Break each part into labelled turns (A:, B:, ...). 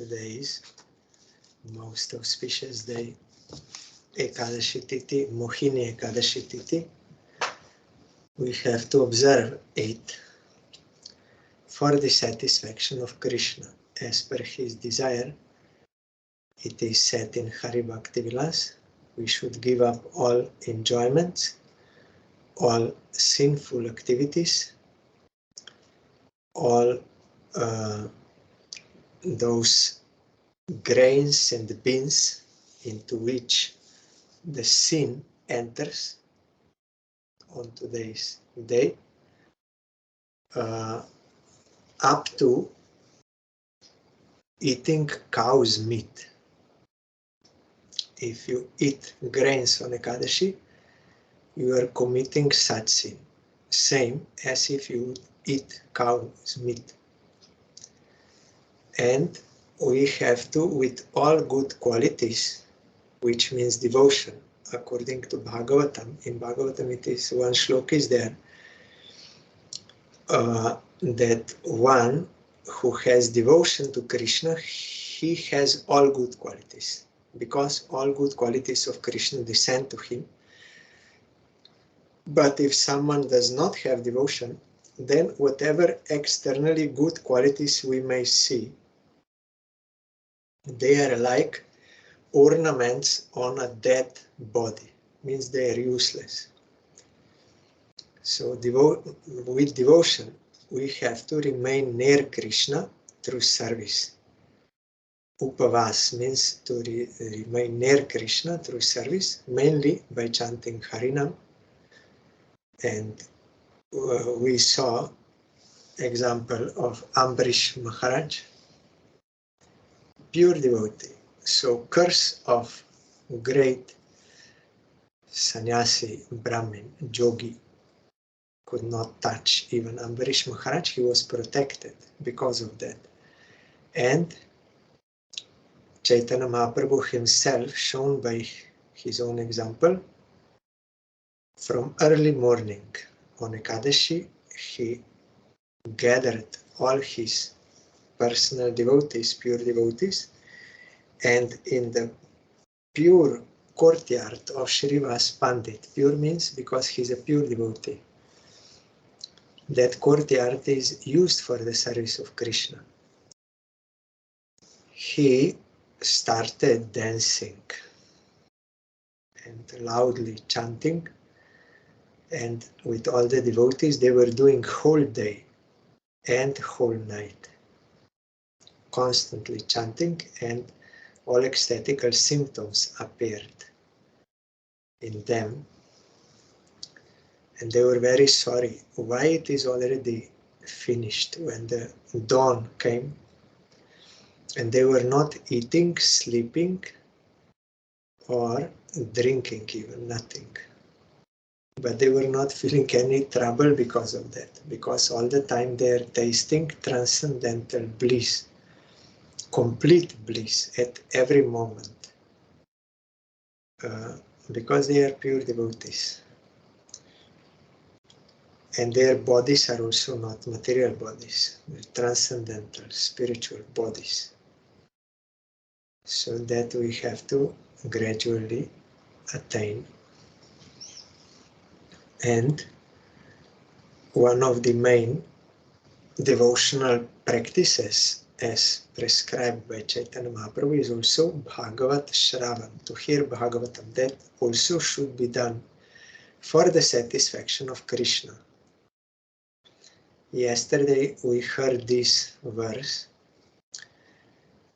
A: Today is most auspicious day, EKADASI Tithi, Mohini EKADASI Tithi. We have to observe it for the satisfaction of Krishna. As per his desire, it is said in Hari Bhakti Vilas, we should give up all enjoyments, all sinful activities, all those grains and beans into which the sin enters on today's day, up to eating cow's meat. If you eat grains on Ekadashi, you are committing such sin, same as if you eat cow's meat. And we have to, with all good qualities, which means devotion, according to Bhagavatam. In Bhagavatam it is one shloka is there, that one who has devotion to Krishna, he has all good qualities, because all good qualities of Krishna descend to him. But if someone does not have devotion, then whatever externally good qualities we may see, they are like ornaments on a dead body, means they are useless. So with devotion, we have to remain near Krishna through service. Upavas means to remain near Krishna through service, mainly by chanting Harinam. And we saw example of Ambarish Maharaj, pure devotee. So curse of great sannyasi, Brahmin, yogi, could not touch even Ambarish Maharaj. He was protected because of that. And Chaitanya Mahaprabhu himself, shown by his own example, from early morning on Ekadashi, he gathered all his personal devotees, pure devotees, and in the pure courtyard of Shrivas Pandit, pure means because he's a pure devotee, that courtyard is used for the service of Krishna. He started dancing and loudly chanting, and with all the devotees they were doing whole day and whole night, constantly chanting, and all ecstatical symptoms appeared in them. And they were very sorry why it is already finished when the dawn came, and they were not eating, sleeping, or drinking, even nothing. But they were not feeling any trouble because of that, because all the time they are tasting transcendental bliss, complete bliss at every moment, because they are pure devotees. And their bodies are also not material bodies, they're transcendental, spiritual bodies. So that we have to gradually attain. And one of the main devotional practices as prescribed by Chaitanya Mahaprabhu is also Bhagavat Shravan, to hear Bhagavatam. That also should be done for the satisfaction of Krishna. Yesterday we heard this verse,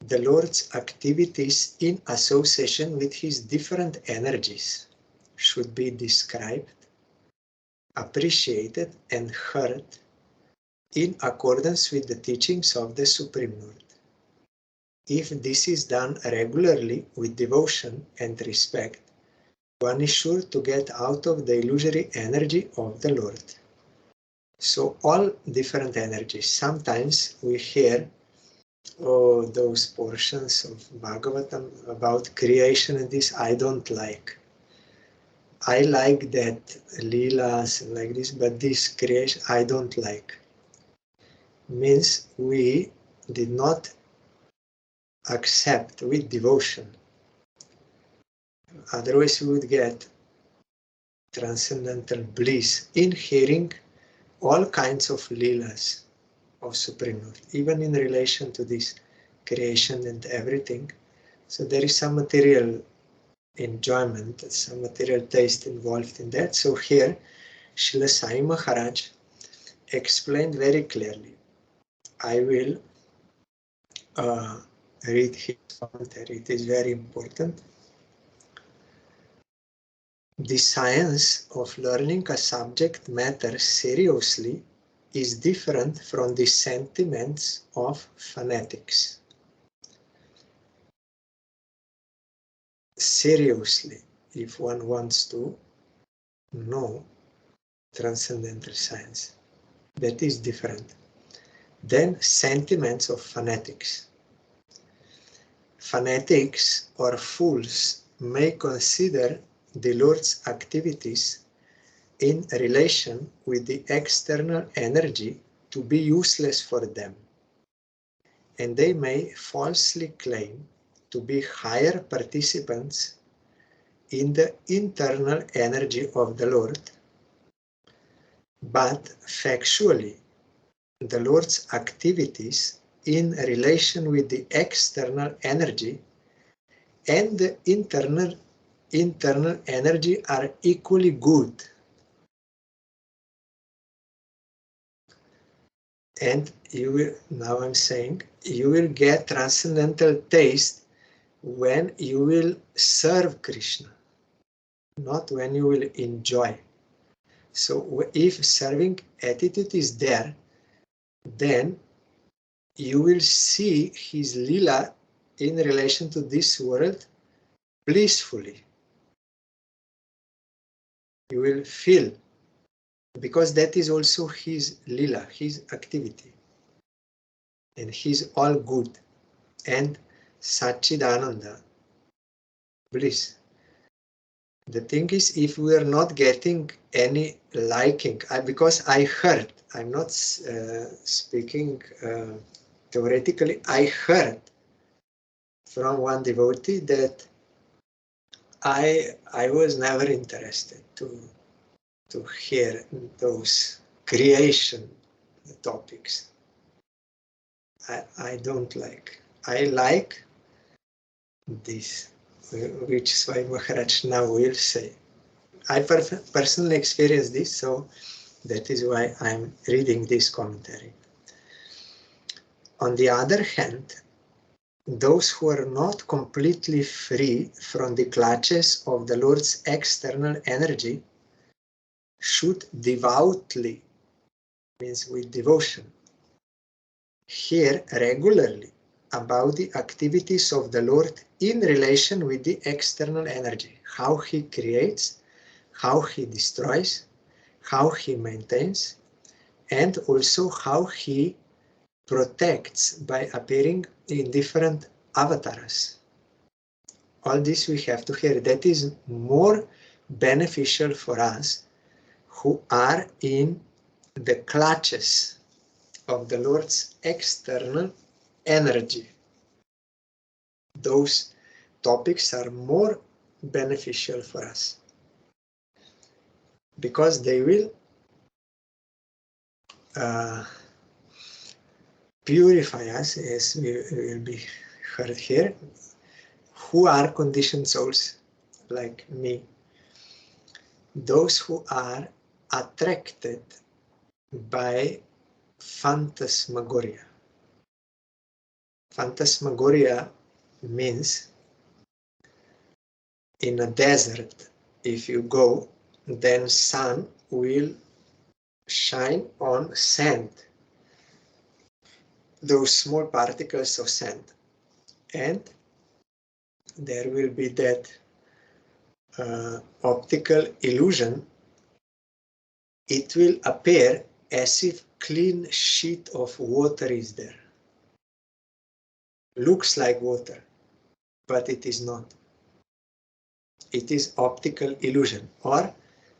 A: the Lord's activities in association with his different energies should be described, appreciated, and heard in accordance with the teachings of the Supreme Lord. If this is done regularly with devotion and respect, one is sure to get out of the illusory energy of the Lord. So all different energies. Sometimes we hear those portions of Bhagavatam about creation, and this I don't like. I like that Leelas and like this, but this creation I don't like. Means we did not accept with devotion. Otherwise we would get transcendental bliss in hearing all kinds of leelas of Supreme Lord, even in relation to this creation and everything. So there is some material enjoyment, some material taste involved in that. So here, Srila Sai Maharaj explained very clearly. I will read his commentary. It is very important. The science of learning a subject matter seriously is different from the sentiments of fanatics. Seriously, if one wants to know transcendental science, that is different than sentiments of fanatics. Fanatics or fools may consider the Lord's activities in relation with the external energy to be useless for them, and they may falsely claim to be higher participants in the internal energy of the Lord, but factually the Lord's activities in relation with the external energy and the internal energy are equally good. And you will, now I'm saying, you will get transcendental taste when you will serve Krishna, not when you will enjoy. So if serving attitude is there, then you will see his lila in relation to this world blissfully. You will feel, because that is also his lila, his activity. And he's all good and Satchidananda, bliss. The thing is, if we are not getting any liking, because I heard, I'm not speaking theoretically, I heard from one devotee that I was never interested to hear those creation topics. I don't like. I like this, which Swami Maharaj now will say. I personally experienced this, so that is why I'm reading this commentary. On the other hand, those who are not completely free from the clutches of the Lord's external energy should devoutly, means with devotion, hear regularly about the activities of the Lord in relation with the external energy, how he creates, how he destroys, how he maintains, and also how he protects by appearing in different avatars. All this we have to hear. That is more beneficial for us who are in the clutches of the Lord's external energy. Those topics are more beneficial for us because they will purify us, as we will be heard here, who are conditioned souls like me, those who are attracted by phantasmagoria. Phantasmagoria means in a desert, if you go, then sun will shine on sand, those small particles of sand, and there will be that optical illusion. It will appear as if clean sheet of water is there. Looks like water, but it is not. It is optical illusion, or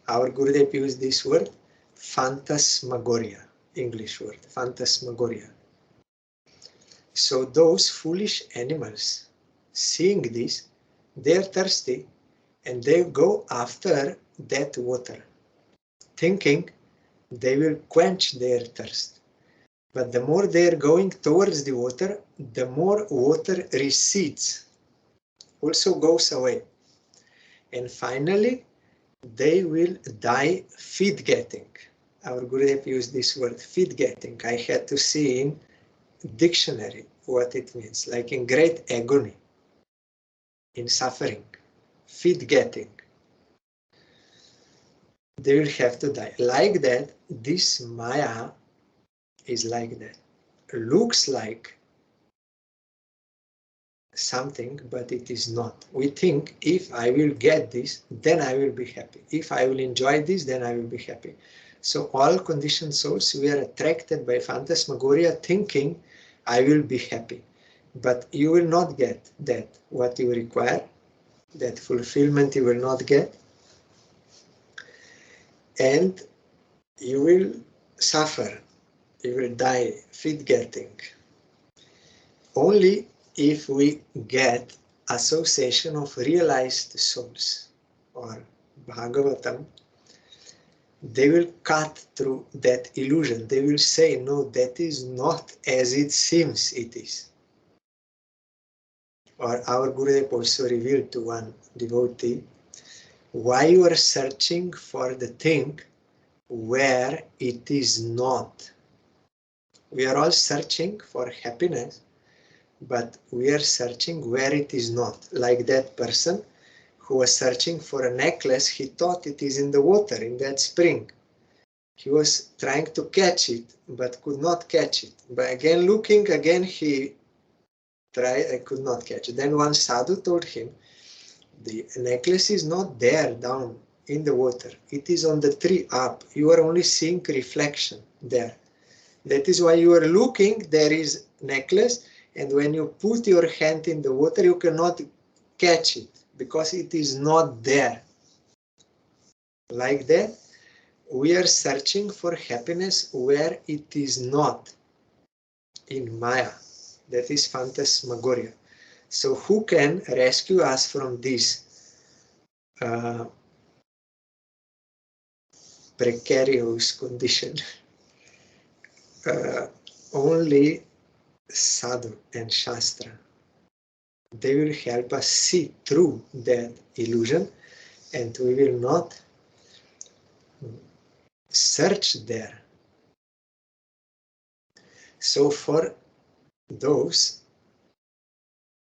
A: our Gurudev used this word, phantasmagoria, English word, phantasmagoria. So those foolish animals, seeing this, they're thirsty and they go after that water, thinking they will quench their thirst. But the more they are going towards the water, the more water recedes, also goes away. And finally, they will die feed getting. Our Gurudev used this word, feed getting. I had to see in dictionary what it means, like in great agony, in suffering, feed getting. They will have to die. Like that, this Maya is like that. Looks like something, but it is not. We think if I will get this, then I will be happy. If I will enjoy this, then I will be happy. So all conditioned souls, we are attracted by phantasmagoria thinking I will be happy. But you will not get that, what you require, that fulfillment you will not get. And you will suffer, you will die feed getting. Only if we get association of realized souls or Bhagavatam, they will cut through that illusion. They will say, no, that is not as it seems it is. Or our Gurudev also revealed to one devotee, why you are searching for the thing where it is not. We are all searching for happiness, but we are searching where it is not. Like that person who was searching for a necklace, he thought it is in the water, in that spring. He was trying to catch it, but could not catch it. But again, looking, again he tried, I could not catch it. Then one sadhu told him, the necklace is not there down in the water. It is on the tree up. You are only seeing reflection there. That is why you are looking, there is necklace, and when you put your hand in the water, you cannot catch it, because it is not there. Like that, we are searching for happiness where it is not, in Maya. That is phantasmagoria. So who can rescue us from this precarious condition? Only sadhu and shastra. They will help us see through that illusion, and we will not search there. So for those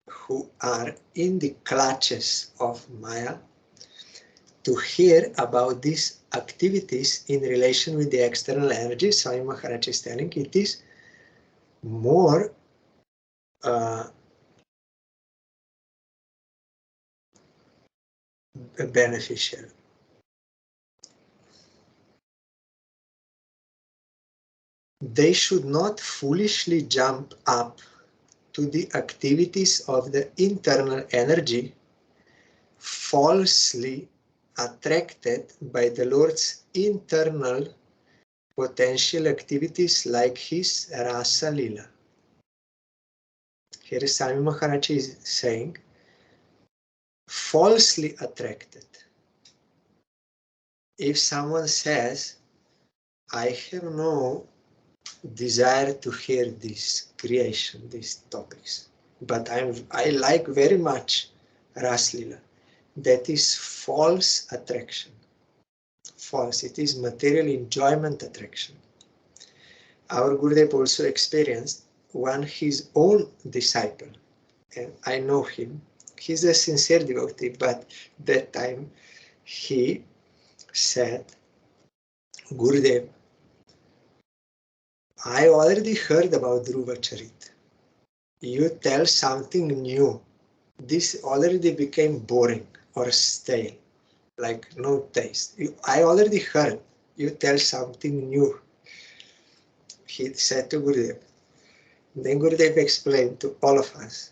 A: who are in the clutches of Maya, to hear about these activities in relation with the external energy, Swami Maharaj is telling, it is more beneficial. They should not foolishly jump up to the activities of the internal energy, falsely attracted by the Lord's internal potential activities like his Rasa Lila. Here Swami Maharaj is saying, falsely attracted. If someone says, I have no desire to hear this creation, these topics, but I like very much Rasa Lila, that is false attraction. False. It is material enjoyment attraction. Our Gurudev also experienced one his own disciple, and I know him. He's a sincere devotee, but that time he said, Gurudev, I already heard about Dhruva Charit. You tell something new. This already became boring or stale, like no taste. I already heard. You tell something new. He said to Gurudev. Then Gurudev explained to all of us,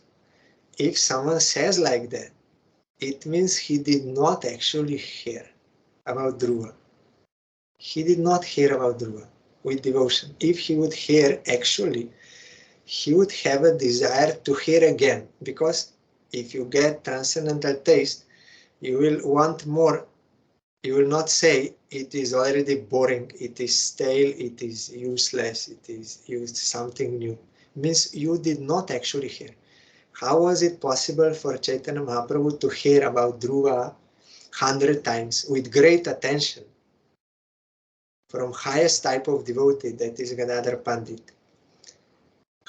A: if someone says like that, it means he did not actually hear about Dhruva. He did not hear about Dhruva with devotion. If he would hear actually, he would have a desire to hear again, because if you get transcendental taste, you will want more. You will not say it is already boring, it is stale, it is useless, it is used something new. Means you did not actually hear. How was it possible for Chaitanya Mahaprabhu to hear about Dhruva 100 times with great attention from highest type of devotee, that is Gadadhar Pandit,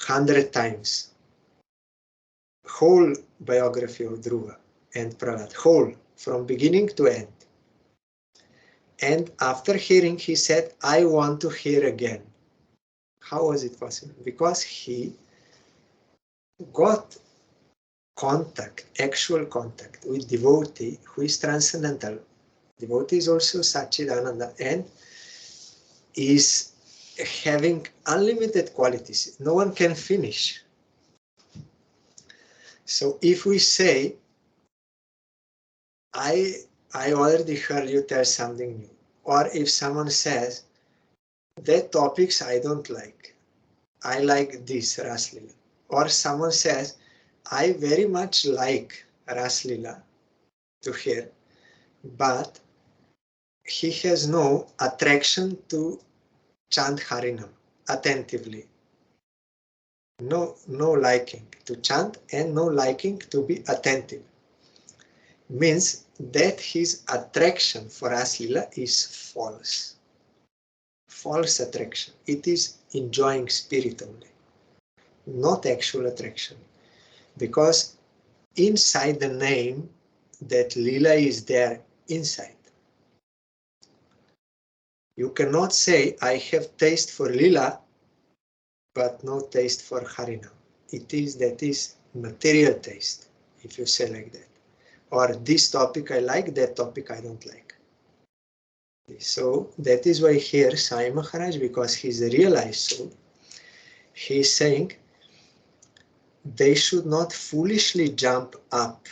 A: 100 times? Whole biography of Dhruva and Prahlad, whole, from beginning to end. And after hearing, he said, I want to hear again. How was it possible? Because he got contact, actual contact with devotee who is transcendental. Devotee is also Satchidananda and is having unlimited qualities. No one can finish. So if we say, I already heard you tell something new, or if someone says, that topics I don't like, I like this Raslila, or someone says, I very much like Raslila to hear, but he has no attraction to chant Harinam attentively. No liking to chant and no liking to be attentive. Means that his attraction for Raslila is false. False attraction. It is enjoying spirit only, not actual attraction. Because inside the name, that Lila is there inside. You cannot say, I have taste for Lila, but no taste for Harinam. That is material taste, if you say like that. Or this topic I like, that topic I don't like. So that is why here Sai Maharaj, because he's a realized soul, he's saying they should not foolishly jump up,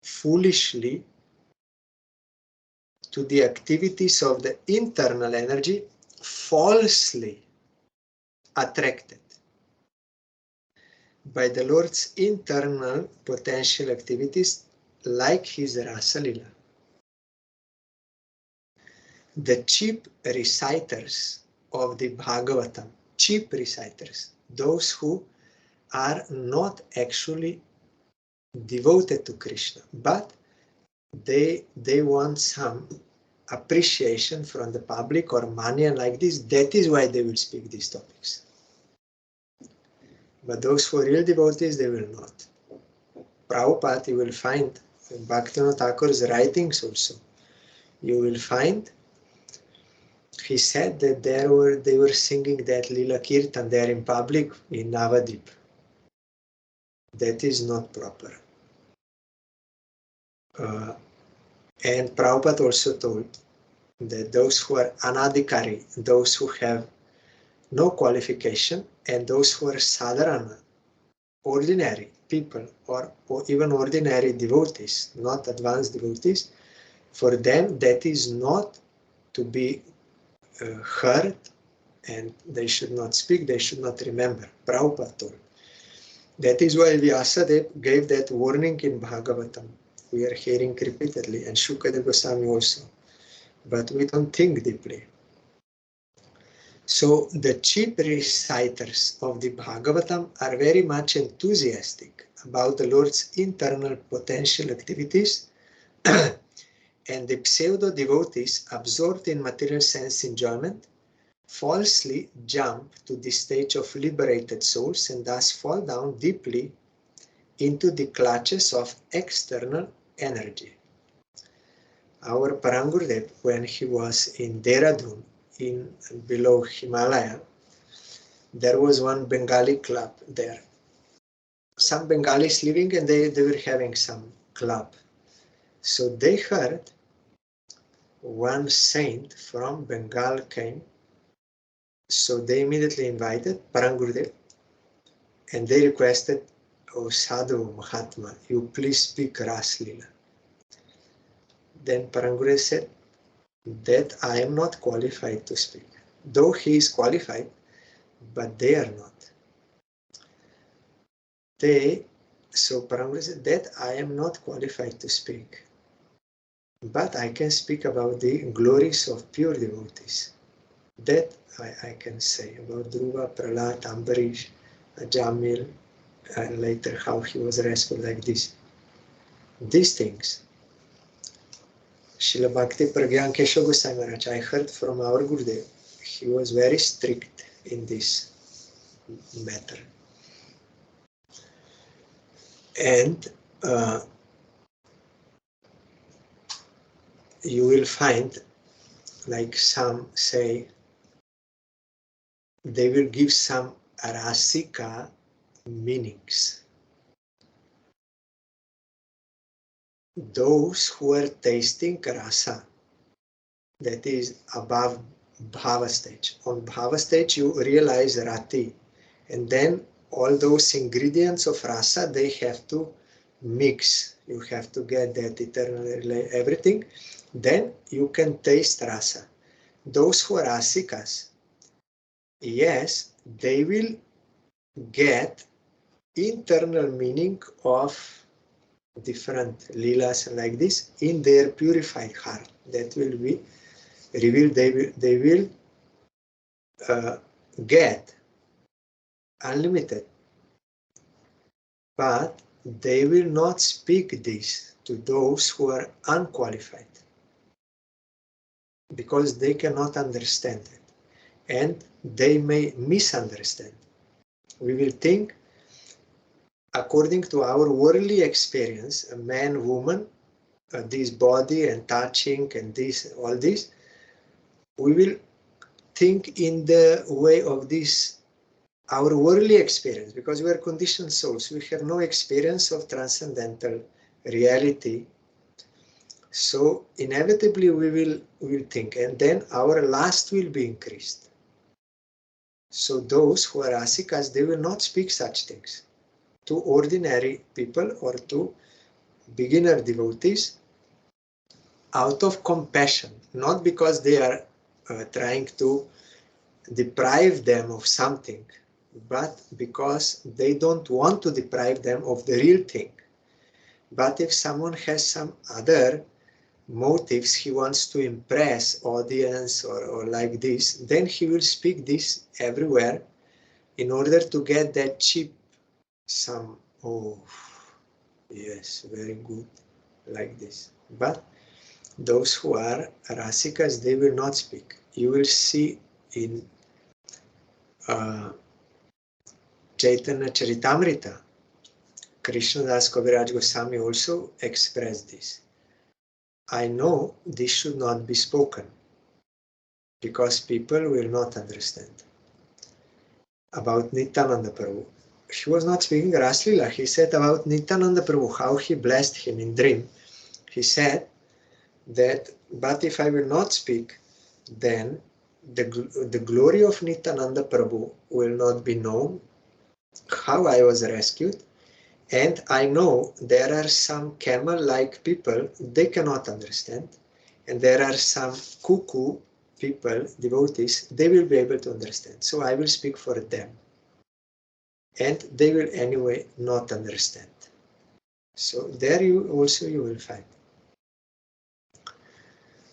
A: foolishly, to the activities of the internal energy, falsely attracted by the Lord's internal potential activities, like his Rasa Lila. The cheap reciters of the Bhagavatam, cheap reciters, those who are not actually devoted to Krishna, but they want some appreciation from the public or money and like this, that is why they will speak these topics. But those who are real devotees, they will not. Prabhupada, you will find in Bhaktivinoda Thakur's writings also, you will find, he said that they were singing that Lila Kirtan there in public in Navadip. That is not proper. And Prabhupada also told that those who are anadhikari, those who have no qualification, and those who are sadharana, ordinary people, or even ordinary devotees, not advanced devotees, for them that is not to be heard, and they should not speak, they should not remember. Prabhupada told. That is why Vyasadeva gave that warning in Bhagavatam. We are hearing repeatedly, and Shukadeva Goswami also. But we don't think deeply. So the cheap reciters of the Bhagavatam are very much enthusiastic about the Lord's internal potential activities, and the pseudo-devotees absorbed in material sense enjoyment falsely jump to the stage of liberated souls and thus fall down deeply into the clutches of external energy. Our Parangurudev, when he was in Dehradun, below Himalaya, there was one Bengali club there. Some Bengalis living, and they were having some club. So they heard one saint from Bengal came. So they immediately invited Parangurudev, and they requested, "Oh Sadhu Mahatma, you please speak Ras Lila." Then Parangurudev said that I am not qualified to speak. Though he is qualified, but they are not. so Prabhupada said that I am not qualified to speak, but I can speak about the glories of pure devotees. That I can say about Dhruva, Prahlad, Ambarish, Jamil, and later how he was rescued like this. These things. Srila Bhakti Pragyan Keshav Goswami Maharaj, I heard from our Gurudev, he was very strict in this matter. And you will find, like some say, they will give some rasika meanings. Those who are tasting rasa, that is above bhava stage. On bhava stage, you realize rati, and then all those ingredients of rasa, they have to mix. You have to get that eternal everything. Then you can taste rasa. Those who are rasikas, yes, they will get internal meaning of different leelas like this in their purified heart. That will be revealed. They will get unlimited, but they will not speak this to those who are unqualified, because they cannot understand it, and they may misunderstand. We will think according to our worldly experience, a man, woman, this body and touching and this, all this, we will think in the way of this, our worldly experience, because we are conditioned souls. We have no experience of transcendental reality. So inevitably we will think, and then our lust will be increased. So those who are asikas, they will not speak such things to ordinary people or to beginner devotees out of compassion, not because they are trying to deprive them of something, but because they don't want to deprive them of the real thing. But if someone has some other motives, he wants to impress audience or like this, then he will speak this everywhere in order to get that cheap, some, oh, yes, very good, like this. But those who are rasikas, they will not speak. You will see in Chaitanya Charitamrita, Krishnadas Kaviraj Goswami also expressed this. I know this should not be spoken, because people will not understand. About Nityananda Prabhu, he was not speaking Raslila. He said about Nityananda Prabhu, how he blessed him in dream. He said that, but if I will not speak, then the glory of Nityananda Prabhu will not be known, how I was rescued. And I know there are some camel-like people, they cannot understand. And there are some cuckoo people, devotees, they will be able to understand. So I will speak for them. And they will anyway not understand. So there you will find.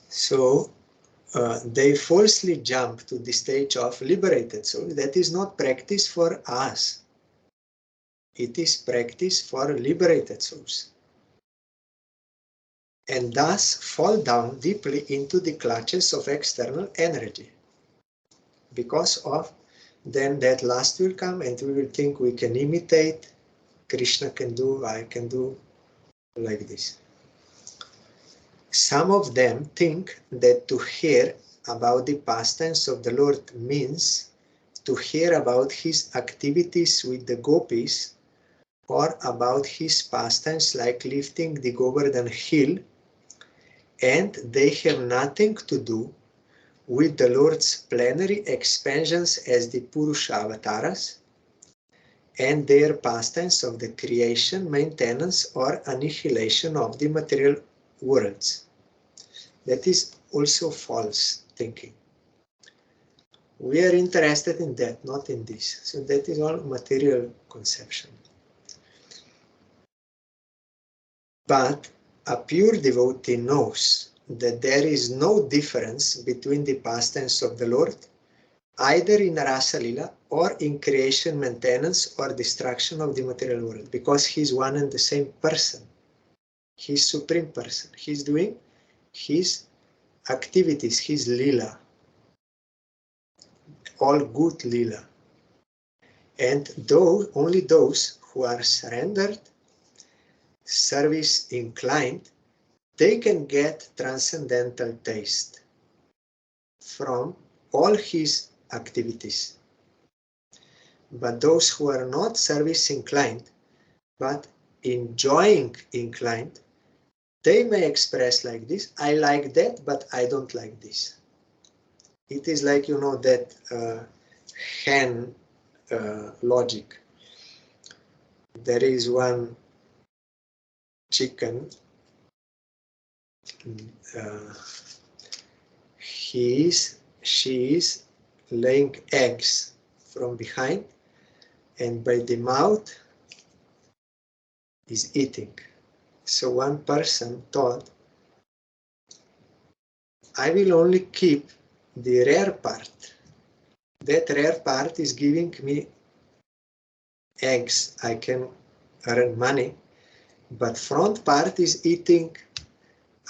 A: So they falsely jump to the stage of liberated soul. That is not practice for us. It is practice for liberated souls. And thus fall down deeply into the clutches of external energy. Because of then that lust will come and we will think we can imitate, Krishna can do, I can do, like this. Some of them think that to hear about the pastimes of the Lord means to hear about his activities with the gopis or about his pastimes like lifting the Govardhan hill, and they have nothing to do with the Lord's plenary expansions as the Purusha avatars and their pastimes of the creation, maintenance or annihilation of the material worlds. That is also false thinking. We are interested in that, not in this. So that is all material conception. But a pure devotee knows that there is no difference between the pastimes of the Lord, either in Rasa Lila or in creation, maintenance, or destruction of the material world, because he's one and the same person. He's supreme person. He's doing his activities, his Lila, all good Lila. And only those who are surrendered, service inclined, they can get transcendental taste from all his activities. But those who are not service inclined, but enjoying inclined, they may express like this: I like that, but I don't like this. It is like, you know, that hen logic. There is one chicken, she is laying eggs from behind, and by the mouth is eating. So one person thought, I will only keep the rare part. That rare part is giving me eggs, I can earn money, but front part is eating,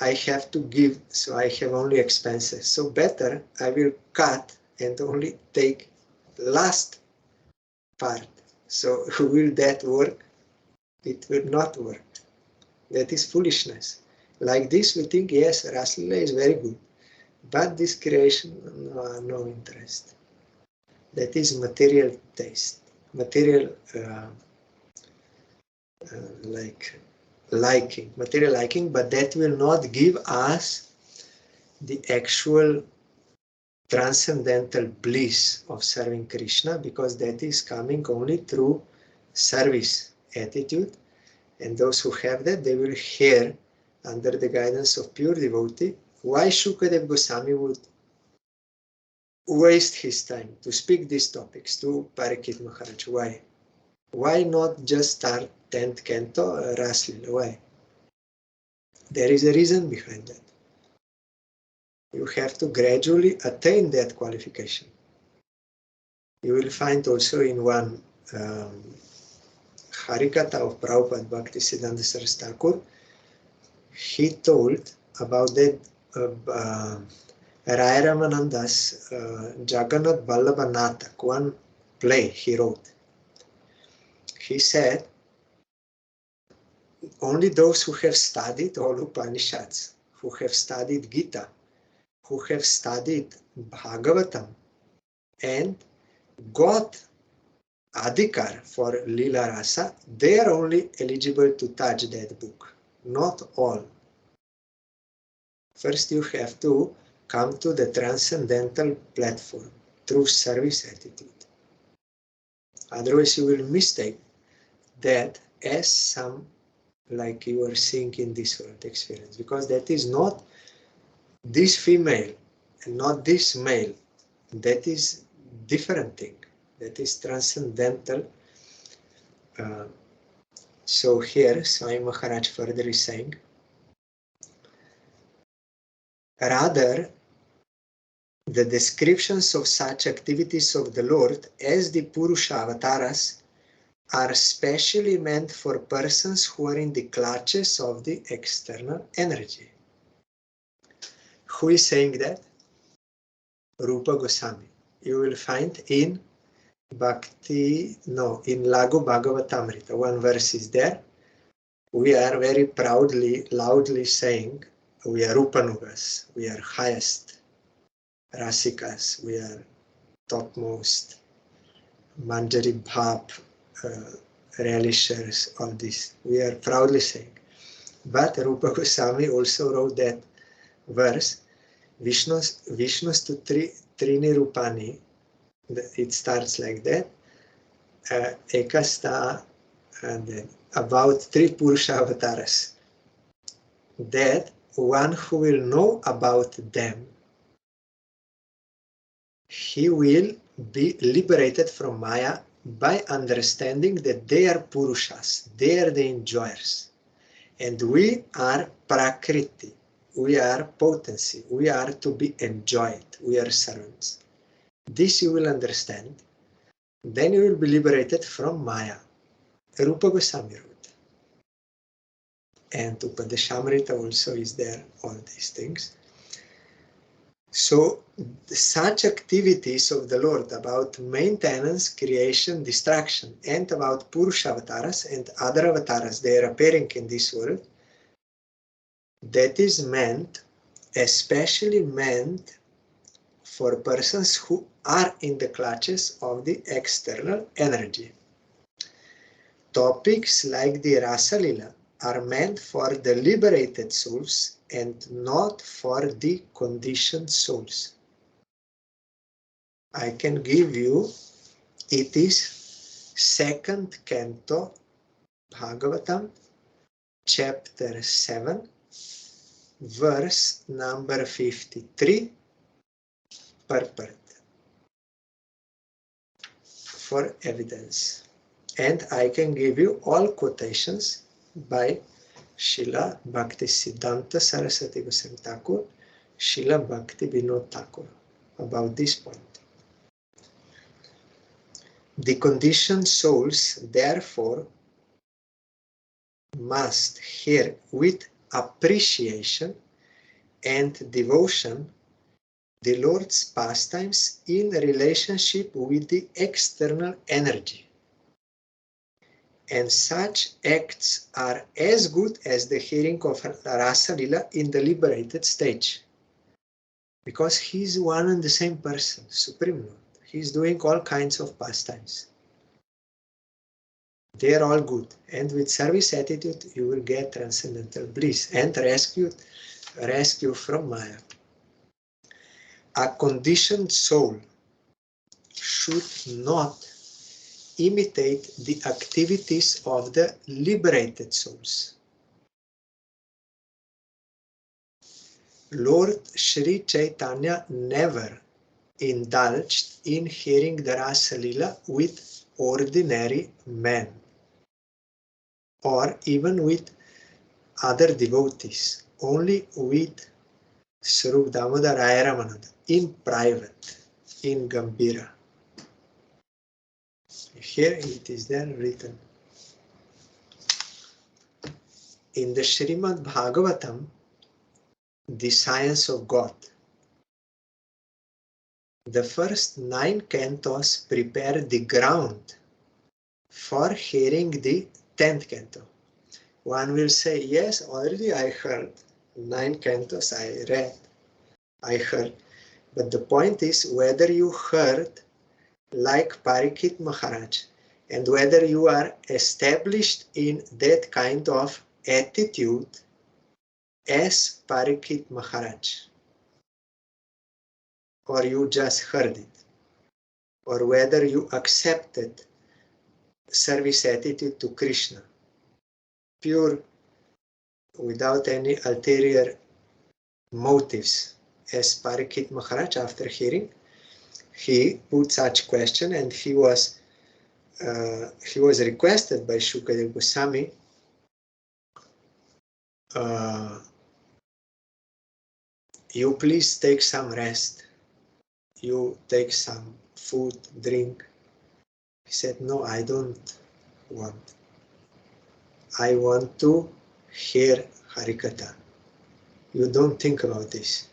A: I have to give, so I have only expenses. So better I will cut and only take last part. So will that work? It will not work. That is foolishness. Like this we think, yes, Raslila is very good, but this creation, no interest. That is material taste, material material liking, but that will not give us the actual transcendental bliss of serving Krishna, because that is coming only through service attitude. And those who have that, they will hear under the guidance of pure devotee. Why Shukadev Goswami would waste his time to speak these topics to Parikshit Maharaj? Why? Why not just start 10th Canto, Raslila? Why? There is a reason behind that. You have to gradually attain that qualification. You will find also in one Harikatha of Prabhupada Bhaktisiddhanta Saraswati Thakur, he told about that Raya Ramananda's Jagannath Vallabha Natak, one play he wrote. He said, only those who have studied all Upanishads, who have studied Gita, who have studied Bhagavatam, and got Adhikar for Lila Rasa, they are only eligible to touch that book, not all. First you have to come to the transcendental platform through service attitude. Otherwise you will mistake that as some, like you are seeing in this world experience, because that is not this female and not this male. That is different thing. That is transcendental. So here Swami Maharaj further is saying, rather the descriptions of such activities of the Lord as the Purusha avatars are specially meant for persons who are in the clutches of the external energy. Who is saying that? Rupa Goswami. You will find in in Lagu Bhagavatamrita, one verse is there. We are very proudly, loudly saying, we are Rupanugas, we are highest, Rasikas, we are topmost, Manjari Bhap, relishers, all this. We are proudly saying. But Rupa Goswami also wrote that verse, Vishnus tu Trini Rupani. It starts like that. Ekasta, and then about 3 Purusha avatars. That one who will know about them, he will be liberated from Maya by understanding that they are Purushas, they are the enjoyers. And we are Prakriti. We are potency. We are to be enjoyed. We are servants. This you will understand. Then you will be liberated from Maya. Rupa Goswami wrote. And Upadeshamrita also is there, all these things. So such activities of the Lord about maintenance, creation, destruction, and about Purusha avatars and other avatars, they are appearing in this world, that is meant, especially meant for persons who are in the clutches of the external energy. Topics like the Rasa Lila are meant for the liberated souls and not for the conditioned souls. I can give you, it is second canto, Bhagavatam, chapter 7, verse number 53 per part, for evidence. And I can give you all quotations by Srila Bhaktisiddhanta Saraswati Goswami Thakur, Srila Bhakti Vinod Thakur about this point. The conditioned souls, therefore, must hear with appreciation and devotion the Lord's pastimes in relationship with the external energy. And such acts are as good as the hearing of Rasa Lila in the liberated stage. Because he is one and the same person, Supreme Lord. He is doing all kinds of pastimes. They are all good. And with service attitude, you will get transcendental bliss and rescue from Maya. A conditioned soul should not imitate the activities of the liberated souls. Lord Sri Chaitanya never indulged in hearing the Rasa Lila with ordinary men or even with other devotees, only with Swarup Damodar Raya Ramananda in private, in Gambhira. Here it is then written. In the Srimad Bhagavatam, the science of God, the first 9 cantos prepare the ground for hearing the 10th canto. One will say, yes, already I heard 9 cantos, I read, I heard. But the point is whether you heard like Parikshit Maharaj and whether you are established in that kind of attitude as Parikshit Maharaj, or you just heard it, or whether you accepted service attitude to Krishna, pure, without any ulterior motives, as Parikshit Maharaj, after hearing, he put such question, and he was requested by Shukadeva Goswami you please take some rest, you take some food, drink. He said, no, I don't want. I want to hear Harikatha. You don't think about this.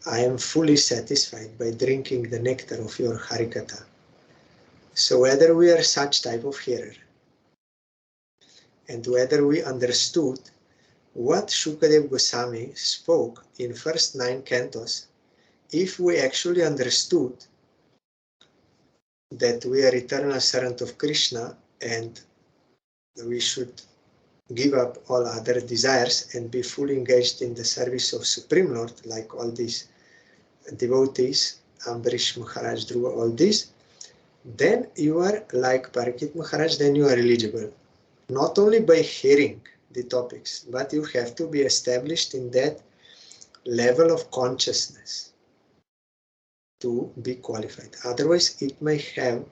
A: I am fully satisfied by drinking the nectar of your Harikatha. So whether we are such type of hearer, and whether we understood what Shukadeva Goswami spoke in first 9 cantos, if we actually understood that we are eternal servant of Krishna and we should give up all other desires and be fully engaged in the service of Supreme Lord, like all these devotees, Ambarish Maharaj, Dhruva, all these, then you are like Parikshit Maharaj, then you are eligible. Not only by hearing the topics, but you have to be established in that level of consciousness to be qualified. Otherwise, it may have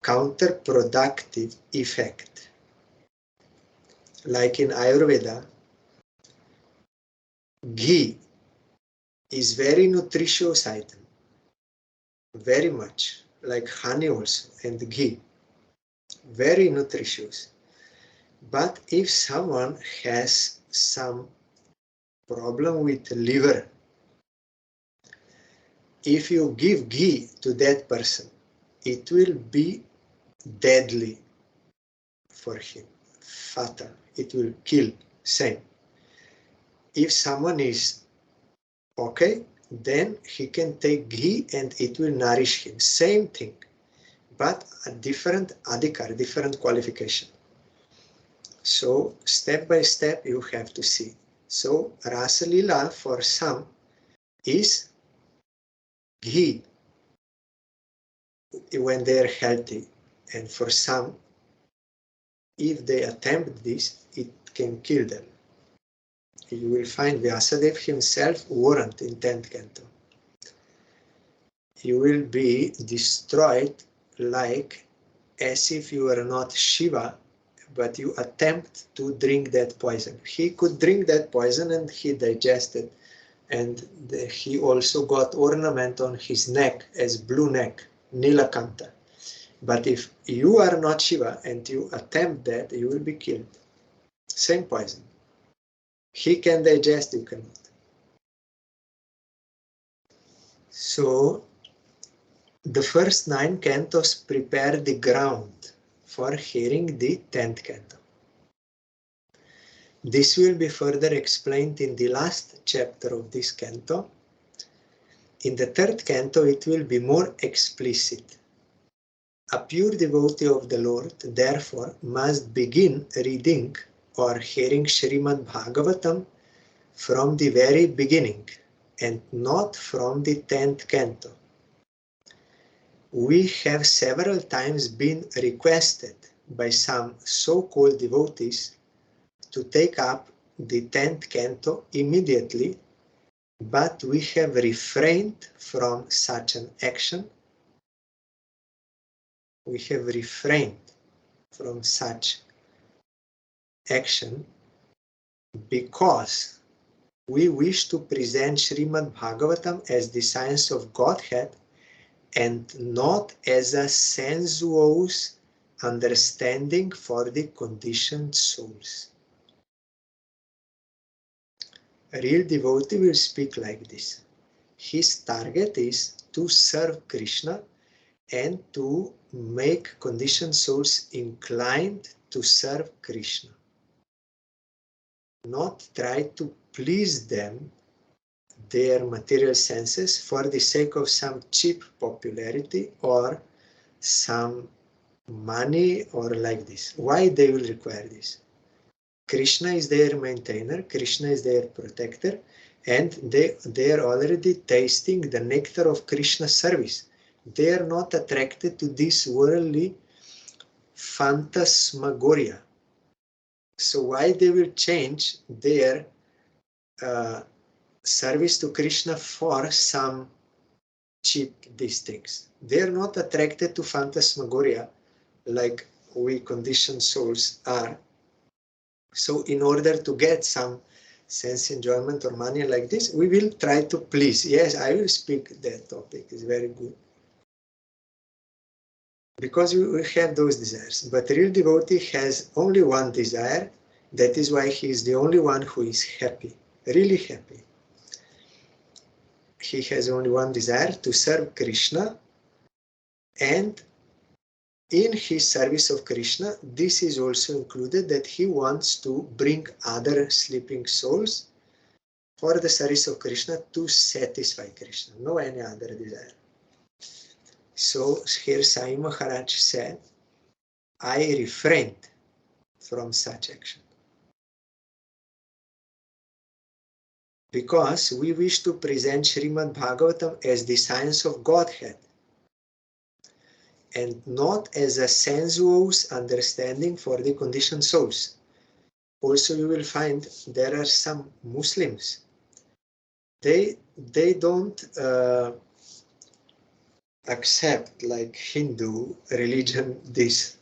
A: counterproductive effect. Like in Ayurveda, ghee is very nutritious item, very much, like honey also, and ghee, very nutritious. But if someone has some problem with liver, if you give ghee to that person, it will be deadly for him, fatal, it will kill, same. If someone is okay, then he can take ghee and it will nourish him, same thing, but a different adhikar, different qualification. So step by step you have to see. So Rasa Lila for some is ghee when they are healthy, and for some, if they attempt this, it can kill them. You will find Vyasadeva himself warned in 10th canto. You will be destroyed like as if you were not Shiva, but you attempt to drink that poison. He could drink that poison and he digested, and he also got ornament on his neck as blue neck, Nilakanta. But if you are not Shiva and you attempt that, you will be killed. Same poison. He can digest, you cannot. So the first 9 cantos prepare the ground for hearing the 10th canto. This will be further explained in the last chapter of this canto. In the 3rd canto, it will be more explicit. A pure devotee of the Lord, therefore, must begin reading or hearing Srimad Bhagavatam from the very beginning and not from the 10th canto. We have several times been requested by some so-called devotees to take up the 10th canto immediately, but we have refrained from such an action. We have refrained from such action because we wish to present Srimad Bhagavatam as the science of Godhead and not as a sensuous understanding for the conditioned souls. A real devotee will speak like this. His target is to serve Krishna and to make conditioned souls inclined to serve Krishna. Not try to please them, their material senses, for the sake of some cheap popularity or some money or like this. Why they will require this? Krishna is their maintainer, Krishna is their protector, and they are already tasting the nectar of Krishna's service. They are not attracted to this worldly phantasmagoria. So why they will change their service to Krishna for some cheap these things? They are not attracted to phantasmagoria like we conditioned souls are. So in order to get some sense enjoyment or money like this, we will try to please. Yes, I will speak that topic. It's very good. Because we have those desires. But real devotee has only one desire. That is why he is the only one who is happy, really happy. He has only one desire, to serve Krishna, and in his service of Krishna, this is also included that he wants to bring other sleeping souls for the service of Krishna to satisfy Krishna, no any other desire. So here Sai Maharaj said, I refrained from such action. Because we wish to present Srimad Bhagavatam as the science of Godhead and not as a sensuous understanding for the conditioned souls. Also you will find there are some Muslims, they don't accept like Hindu religion this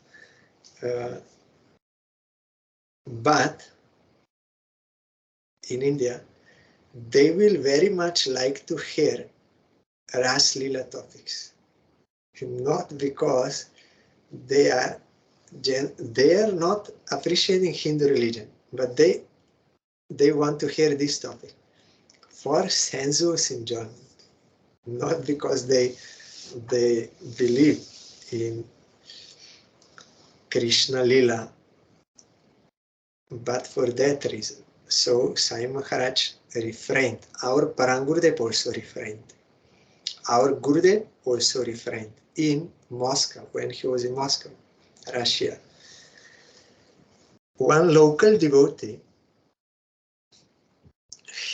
A: But in India, they will very much like to hear Ras Leela topics. Not because they are not appreciating Hindu religion, but they want to hear this topic for sensuous enjoyment, not because they believe in Krishna Lila, but for that reason. So Sai Maharaj refrained. Our Parangurudev also refrained. Our Gurudev also refrained in Moscow, when he was in Moscow, Russia. One local devotee,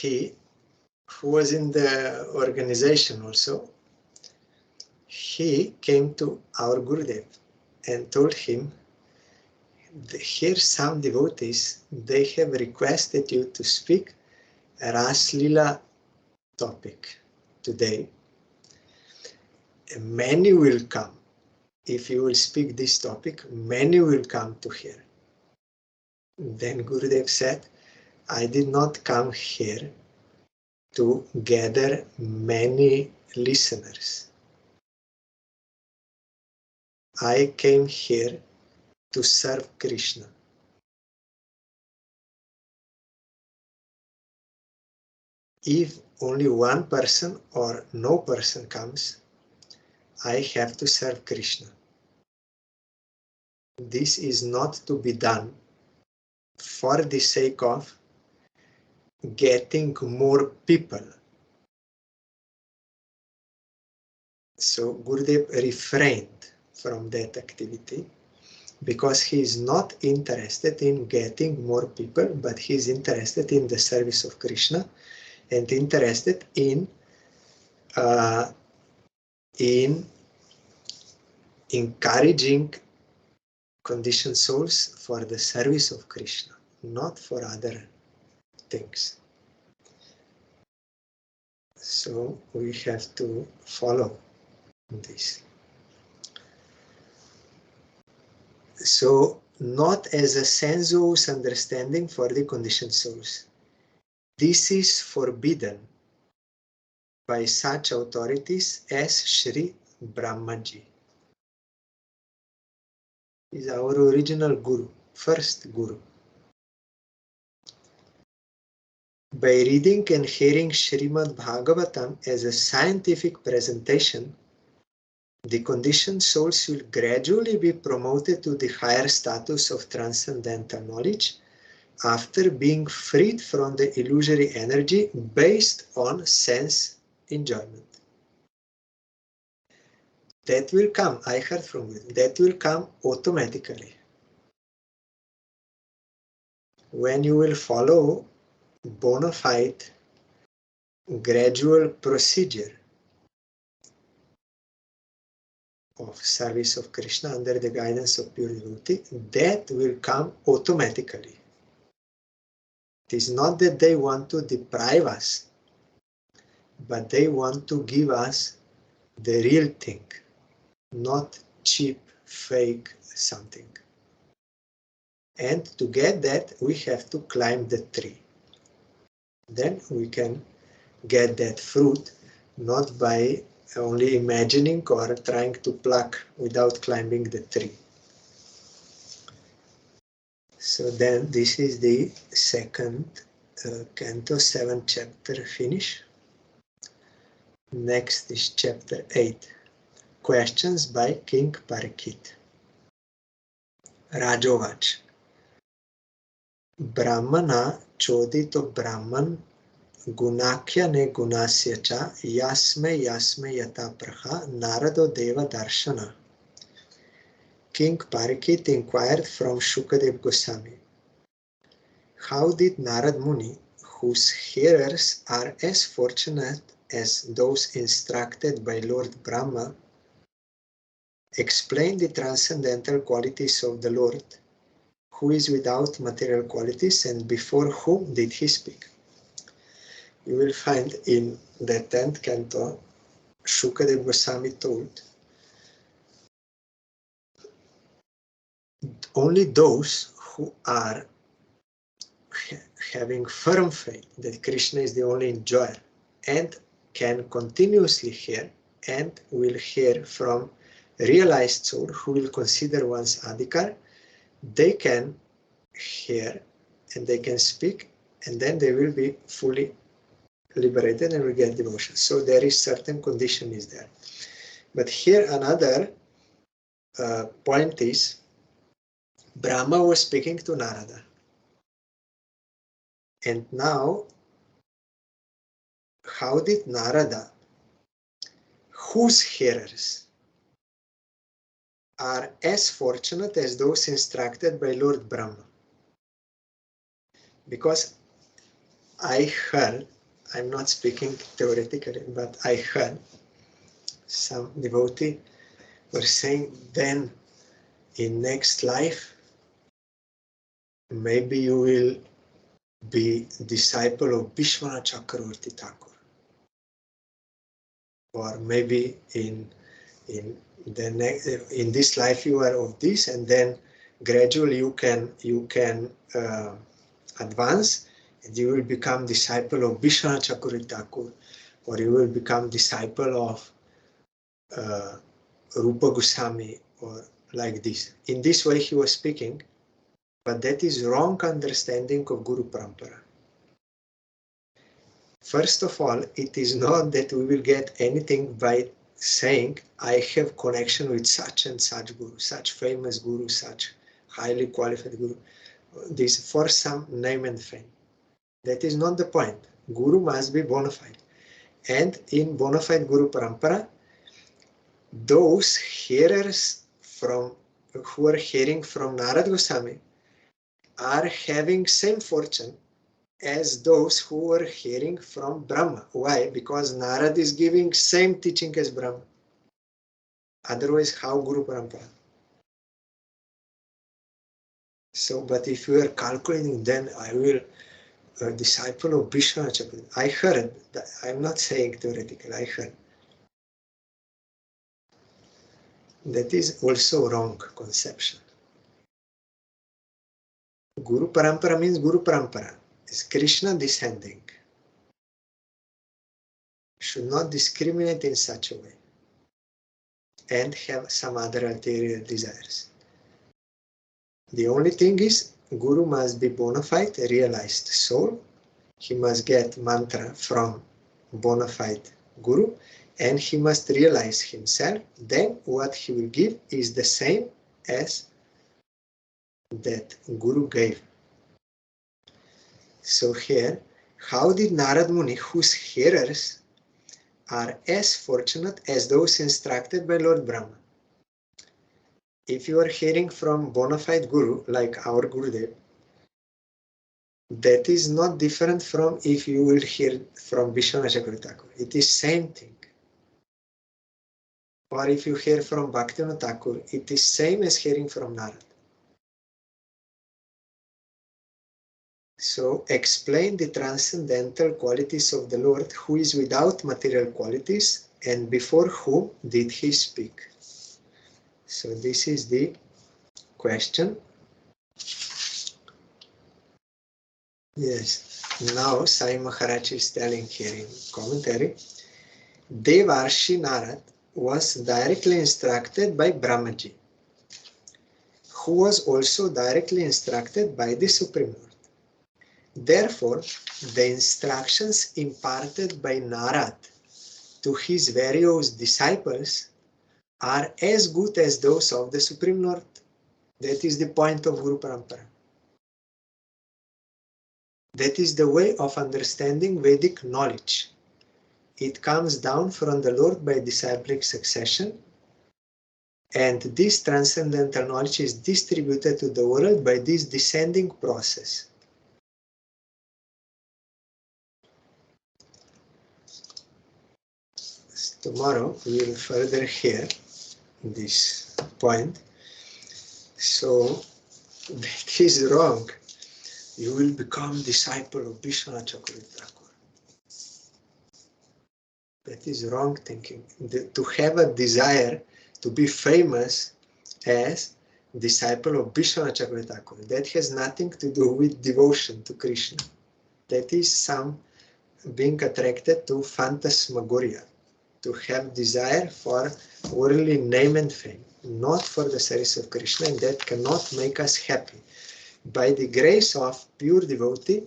A: who was in the organization also, he came to our Gurudev and told him, here some devotees, they have requested you to speak a Ras Leela topic today. Many will come. If you will speak this topic, many will come to hear. Then Gurudev said, I did not come here to gather many listeners. I came here to serve Krishna. If only one person or no person comes, I have to serve Krishna. This is not to be done for the sake of getting more people. So Gurudev refrained from that activity because he is not interested in getting more people, but he is interested in the service of Krishna and interested in encouraging conditioned souls for the service of Krishna, not for other things. So we have to follow this. So not as a sensuous understanding for the conditioned souls. This is forbidden by such authorities as Sri Brahmaji. He is our original Guru, first Guru. By reading and hearing Srimad Bhagavatam as a scientific presentation, the conditioned souls will gradually be promoted to the higher status of transcendental knowledge after being freed from the illusory energy based on sense enjoyment. That will come, I heard from you, that will come automatically. When you will follow bona fide gradual procedure of service of Krishna under the guidance of pure devotee, that will come automatically. It is not that they want to deprive us, but they want to give us the real thing, not cheap, fake something. And to get that, we have to climb the tree. Then we can get that fruit, not by only imagining or trying to pluck without climbing the tree. So then this is the second Canto 7th chapter finish. Next is chapter 8. Questions by King Parikshit. Rajovach. Brahmana chodito Brahman Gunakya ne gunasya cha yasme yata praha narado deva darshana. King Parikshit inquired from Shukadev Goswami, how did Narad Muni, whose hearers are as fortunate as those instructed by Lord Brahma, explain the transcendental qualities of the Lord, who is without material qualities, and before whom did he speak? You will find in the 10th canto, Shukadev Goswami told, only those who are having firm faith that Krishna is the only enjoyer and can continuously hear and will hear from realized soul who will consider one's adhikar, they can hear and they can speak, and then they will be fully liberated and will get devotion. So there is certain condition is there. But here another point is, Brahma was speaking to Narada. And now, how did Narada, whose hearers are as fortunate as those instructed by Lord Brahma? Because I heard, I'm not speaking theoretically, but I heard some devotee were saying, then in next life, maybe you will be disciple of Vishwanath Chakravarti Thakur. Or maybe in this life you are of this, and then gradually you can advance, and you will become disciple of Vishwanath Chakravarti Thakur, or you will become disciple of Rupa Goswami, or like this. In this way he was speaking, but that is wrong understanding of Guru Parampara. First of all, it is not that we will get anything by saying, I have connection with such and such guru, such famous guru, such highly qualified guru. This for some name and fame. That is not the point. Guru must be bona fide. And in bona fide Guru Parampara, those hearers who are hearing from Narad Goswami are having same fortune as those who are hearing from Brahma. Why? Because Narad is giving same teaching as Brahma. Otherwise, how Guru Parampara? So, but if you are calculating, then I will disciple of Vishwanath Chakravarti. I heard, I'm not saying theoretically, I heard. That is also wrong conception. Guru Parampara means Guru Parampara. Is Krishna descending. Should not discriminate in such a way and have some other ulterior desires. The only thing is, Guru must be bona fide, realized soul. He must get mantra from bona fide Guru, and he must realize himself. Then what he will give is the same as that Guru gave. So here, how did Narad Muni, whose hearers are as fortunate as those instructed by Lord Brahma? If you are hearing from bona fide Guru, like our Gurudev, that is not different from if you will hear from Vishwanath Chakravarti Thakur. It is same thing. Or if you hear from Bhaktivinoda Thakur, it is same as hearing from Narad. So explain the transcendental qualities of the Lord, who is without material qualities, and before whom did he speak? So this is the question. Yes, now Sai Maharaj is telling here in commentary, Devarshi Narad was directly instructed by Brahmaji, who was also directly instructed by the Supreme Lord. Therefore, the instructions imparted by Narad to his various disciples are as good as those of the Supreme Lord. That is the point of Guru Parampara. That is the way of understanding Vedic knowledge. It comes down from the Lord by disciplic succession, and this transcendental knowledge is distributed to the world by this descending process. Tomorrow we will further hear this point. So that is wrong. You will become disciple of Vishwanath Chakravarti Thakur. That is wrong thinking. To have a desire to be famous as disciple of Vishwanath Chakravarti Thakur. That has nothing to do with devotion to Krishna. That is some being attracted to phantasmagoria, to have desire for worldly name and fame, not for the service of Krishna, and that cannot make us happy. By the grace of pure devotee,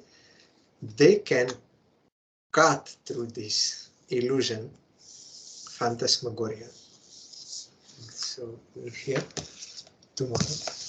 A: they can cut through this illusion, phantasmagoria. So we'll hear tomorrow.